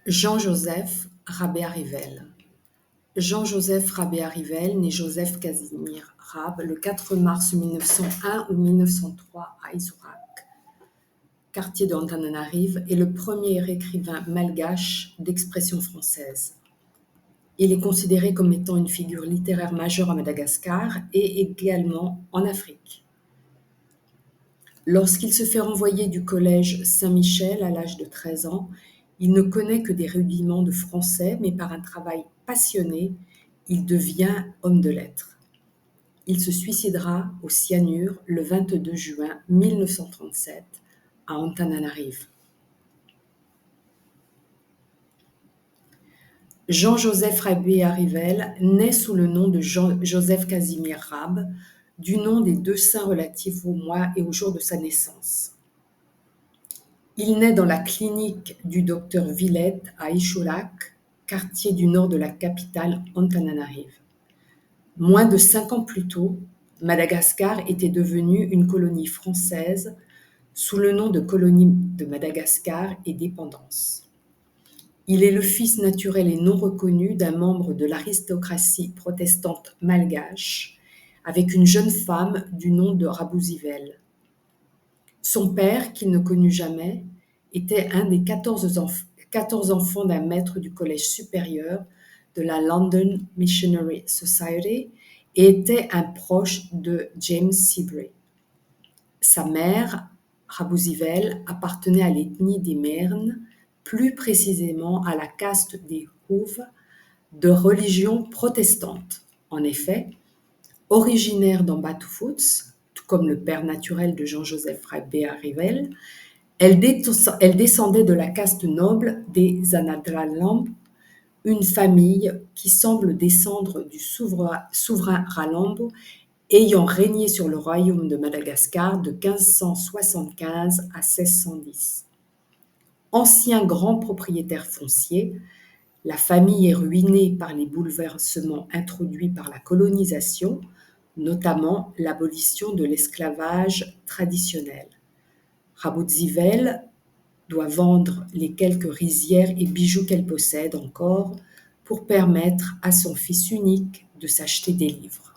Jean-Joseph Rabé-Arrivel. Jean-Joseph Rabé-Arrivel, né Joseph Casimir Rab le 4 mars 1901 ou 1903 à Izourak, quartier d'Antananarive, est le premier écrivain malgache d'expression française. Il est considéré comme étant une figure littéraire majeure à Madagascar et également en Afrique. Lorsqu'il se fait renvoyer du collège Saint-Michel à l'âge de 13 ans, il ne connaît que des rudiments de français, mais par un travail passionné, il devient homme de lettres. Il se suicidera au cyanure le 22 juin 1937 à Antananarive. Jean-Joseph Rabé-Arrivel naît sous le nom de Joseph Casimir Rab, du nom des deux saints relatifs au mois et au jour de sa naissance. Il naît dans la clinique du docteur Villette à Izourak, quartier du nord de la capitale Antananarive. Moins de 5 ans plus tôt, Madagascar était devenue une colonie française sous le nom de colonie de Madagascar et dépendance. Il est le fils naturel et non reconnu d'un membre de l'aristocratie protestante malgache, avec une jeune femme du nom de Rabouzivel. Son père, qu'il ne connut jamais, était un des 14 enfants d'un maître du collège supérieur de la London Missionary Society et était un proche de James Sibley. Sa mère, Rabouzivel, appartenait à l'ethnie des Mernes, plus précisément à la caste des Houves, de religion protestante. En effet, originaire d'Ambatoufoutz, tout comme le père naturel de Jean-Joseph Rabé-Arrivel, elle descendait de la caste noble des Anadralamp, une famille qui semble descendre du souverain Ralambo ayant régné sur le royaume de Madagascar de 1575 à 1610. Ancien grand propriétaire foncier, la famille est ruinée par les bouleversements introduits par la colonisation, notamment l'abolition de l'esclavage traditionnel. Rabouzivel doit vendre les quelques rizières et bijoux qu'elle possède encore pour permettre à son fils unique de s'acheter des livres.